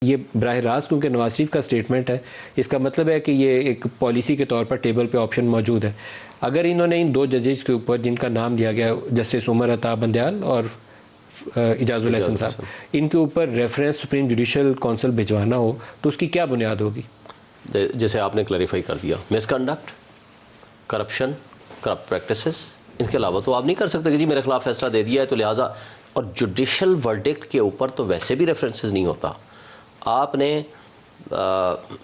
ये बराह रास्त क्योंकि नवाज शरीफ का स्टेटमेंट है, इसका मतलब है कि ये एक पॉलिसी के तौर पर टेबल पे ऑप्शन मौजूद है। अगर इन्होंने इन दो जजेस के ऊपर जिनका नाम दिया गया जस्टिस उमर अता बंदयाल और इजाजुल हसन साहब, इनके ऊपर रेफरेंस सुप्रीम जुडिशल काउंसिल भिजवाना हो तो उसकी क्या बुनियाद होगी? जैसे आपने क्लैरिफाई कर दिया, मिसकंडक्ट, करप्शन, करप्ट प्रैक्टिसेस, इनके अलावा तो आप नहीं कर सकते कि जी मेरे खिलाफ फैसला दे दिया है तो लिहाजा। और जुडिशल वर्डिक्ट के ऊपर तो वैसे भी रेफरेंसेस नहीं होता। आपने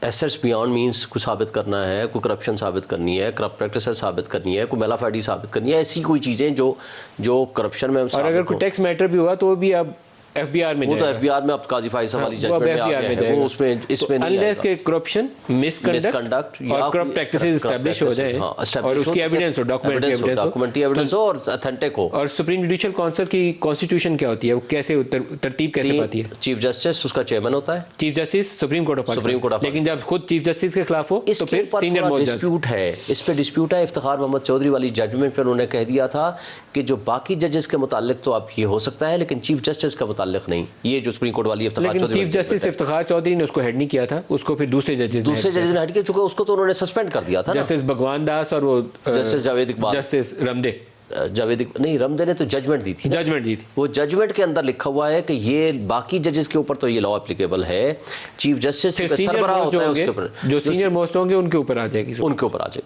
एसेट्स बियॉन्ड मींस को साबित करना है, कोई करप्शन साबित करनी है, करप्ट प्रैक्टिसेस साबित करनी है, कोई मेलाफाइडी साबित करनी है, ऐसी कोई चीज़ें जो करप्शन में। और अगर कोई टैक्स मैटर भी हुआ तो भी अब एफबीआर में, वो तो एफबीआर में अब काजी फाइज वाली जजमेंट में आ गया है, वो उसमें इसमें नहीं अनलेस के करप्शन, मिसकंडक्ट और करप्ट प्रैक्टिसेस एस्टैब्लिश हो जाए और उसकी एविडेंस हो, डॉक्यूमेंट्री एविडेंस हो और ऑथेंटिक हो। और सुप्रीम जुडिशल काउंसिल की कॉन्स्टिट्यूशन क्या होती है, वो कैसे तरतीब कैसे पाती है? चीफ जस्टिस उसका चेयरमैन होता है, chief justice supreme court of, लेकिन जब खुद चीफ जस्टिस के खिलाफ हो तो फिर सीनियर मोस्ट डिस्प्यूट है। इस पे डिस्प्यूट है। इफ्तिखार मोहम्मद चौधरी वाली जजमेंट पर उन्होंने कह दिया था कि जो बाकी जजेस के मुतालिक तो अब ये हो सकता है लेकिन चीफ जस्टिस का मुतालिक नहीं। ये जो सुप्रीम कोर्ट वाली चीफ जस्टिस इफ्तिखार चौधरी ने उसको हेड नहीं किया था, उसको फिर दूसरे जजेस ने हेड किया, चूंकि उसको तो उन्होंने सस्पेंड कर दिया था। जस्टिस भगवान दास और वो जस्टिस जावेद इकबाल, जस्टिस रमदे ने तो जजमेंट दी थी। वो जजमेंट के अंदर लिखा हुआ है कि ये बाकी जजेस के ऊपर तो ये लॉ एप्लीकेबल है, चीफ जस्टिस के सरबराह होता है उसके ऊपर, जो सीनियर मोस्ट होंगे उनके ऊपर आ जाएगी,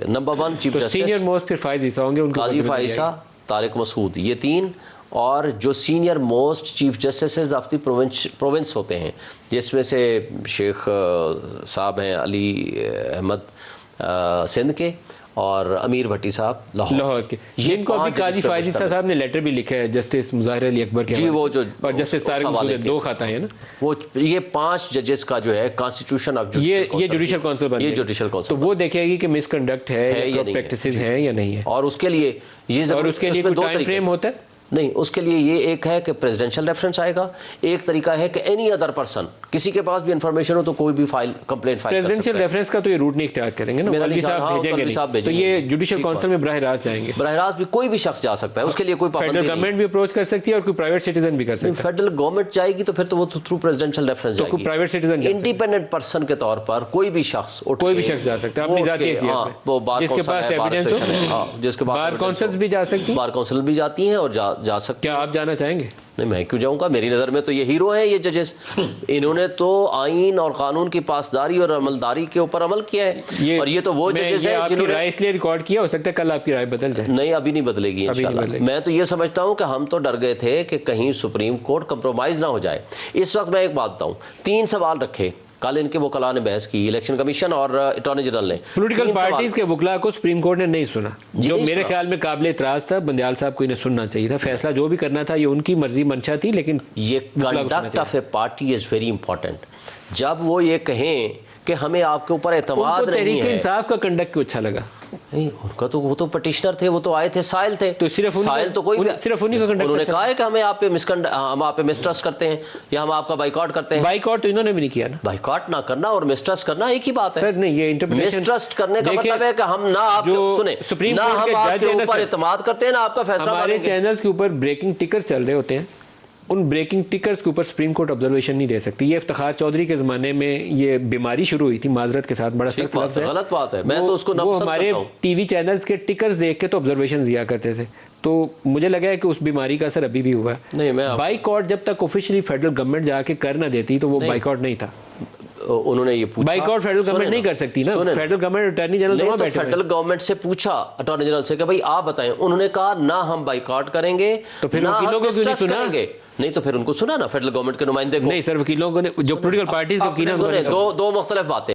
number 1 chief justice, senior most फिर फाइज ईसा होंगे, काजी फाइसा, तारिक मसूद, ये 3। और जो senior most chief justice of the province होते हैं, जिसमें से शेख साहब हैं अली अहमद सिंध के और अमीर भट्टी साहब लाहौर के। जिनको अभी काजी फायजी साहब ने लेटर भी लिखा है जस्टिस मुज़ाहिर अली अकबर के, जी वो जो और जस्टिस तारिक मसूद, 2 खाता है ना वो। ये 5 जजेस का जो है कॉन्स्टिट्यूशन ऑफ ये जुडिशल काउंसिल बन, ये जुडिशल काउंसिल तो वो देखेगी कि मिसकंडक्ट है या प्रैक्टिसेस है या नहीं है। और उसके लिए कोई टाइम फ्रेम होता है नहीं, उसके लिए ये एक है कि प्रेसिडेंशियल रेफरेंस आएगा, एक तरीका है कि एनी अदर पर्सन, किसी के पास भी इंफॉर्मेशन हो तो कोई भी कंप्लेंट फाइल। प्रेसिडेंशियल रेफरेंस का तो ये रूट नहीं इख्तियार करेंगे ना, अली साहब भेजेंगे, तो ये जुडिशल काउंसिल में बराह रास्त जाएंगे। बराह रास्त भी कोई भी शख्स जा सकता है, उसके लिए कोई फेडरल गवर्नमेंट भी अप्रोच कर सकती है और कोई प्राइवेट सिटीजन भी कर सकता है। फेडरल गवर्नमेंट जाएगी तो फिर तो वो थ्रू प्रेसिडेंशियल रेफरेंस जाएगी, कोई प्राइवेट सिटीजन इंडिपेंडेंट पर्सन के तौर पर कोई भी शख्स जा सकता है अपनी जाती हैसियत में, जिसके पास एविडेंस हो, जिसके पास बार काउंसिल्स भी जा सकती हैं, बार काउंसिल भी जाती हैं और जा सकती हैं। क्या आप जाना चाहेंगे? नहीं, मैं क्यों जाऊंगा? मेरी नज़र में तो ये हीरो हैं ये जजेस। इन्होंने तो आइन और कानून की पासदारी और अमलदारी के ऊपर अमल किया है, और ये तो वो जजेस हैं जिन्होंने राय इसलिए रिकॉर्ड किया। हो सकता है कल आपकी राय बदल जाए। नहीं, अभी नहीं बदलेगी इंशाल्लाह। मैं तो ये समझता हूँ कि हम तो डर गए थे कि कहीं सुप्रीम कोर्ट कंप्रोमाइज़ ना हो जाए। इस वक्त मैं एक बात बताऊँ, 3 सवाल रखे कल इनके वकला ने बहस की, इलेक्शन कमीशन और अटॉर्नी जनरल ने। पॉलिटिकल पार्टीज के वकला को सुप्रीम कोर्ट ने नहीं सुना, जो मेरे ख्याल में काबिल इतराज था। बंदयाल साहब को इन्हें सुनना चाहिए था, फैसला जो भी करना था ये उनकी मर्जी मंशा थी, लेकिन ये conduct of A party is very important. जब वो ये कहें कि हमें आपके ऊपर एतमाद नहीं है। इंसाफ का कंडक्ट क्यों अच्छा लगा? नहीं, उनका तो वो तो पटिशनर थे, वो तो आए थे, साइल थे, तो सिर्फ साइल तो कोई सिर्फ उन्हीं का कंडक्ट। उन्होंने कहा है कि हम आप पे मिसट्रस्ट करते हैं या हम आपका बाइकआउट करते हैं। बाइकआउट तो इन्होंने भी नहीं किया ना। बाइकआउट ना करना और मिसट्रस्ट करना एक ही बात है सर। नहीं, ये इंटरप्रिटेशन, मिसट्रस्ट करने का मतलब है कि हम ना आप सुने सुप्रीम ना हम आपके ऊपर एतमाद करते हैं ना आपका फैसला। हमारे चैनल्स के ऊपर ब्रेकिंग टिकर्स चल रहे होते हैं, उन ब्रेकिंग टिकर्स के ऊपर सुप्रीम कोर्ट ऑब्जर्वेशन नहीं दे सकती। ये इफ्तिखार चौधरी के ज़माने में ये बीमारी शुरू हुई थी, माजरत के साथ, बड़ा सख्त लफ्ज़ है, गलत बात है। मैं तो उसको वो हमारे टीवी चैनल्स के टिकर्स देख के तो ऑब्जर्वेशन दिया करते थे, तो मुझे लगा है कि उस बीमारी का असर अभी भी हुआ है। नहीं, मैं बाइकआउट जब तक ऑफिशियली फेडरल गवर्नमेंट जाके कर ना देती तो वो बाइकआउट नहीं था। उन्होंने ये पूछा, बाइकआउट फेडरल गवर्नमेंट नहीं कर सकती ना, फेडरल गवर्नमेंट अटॉर्नी जनरल तो फेडरल गवर्नमेंट से पूछा, अटॉर्नी जनरल से कि भाई आप बताएं, उन्होंने कहा ना हम बाइकआउट करेंगे, तो फिर वकीलों को क्यों नहीं सुना? नहीं तो फिर उनको सुना ना फेडरल गवर्नमेंट के नुमाइंदे को। नहीं सर, वकीलों को जो पॉलिटिकल पार्टीज के वकीलों को, दो मुख्तलिफ बातें।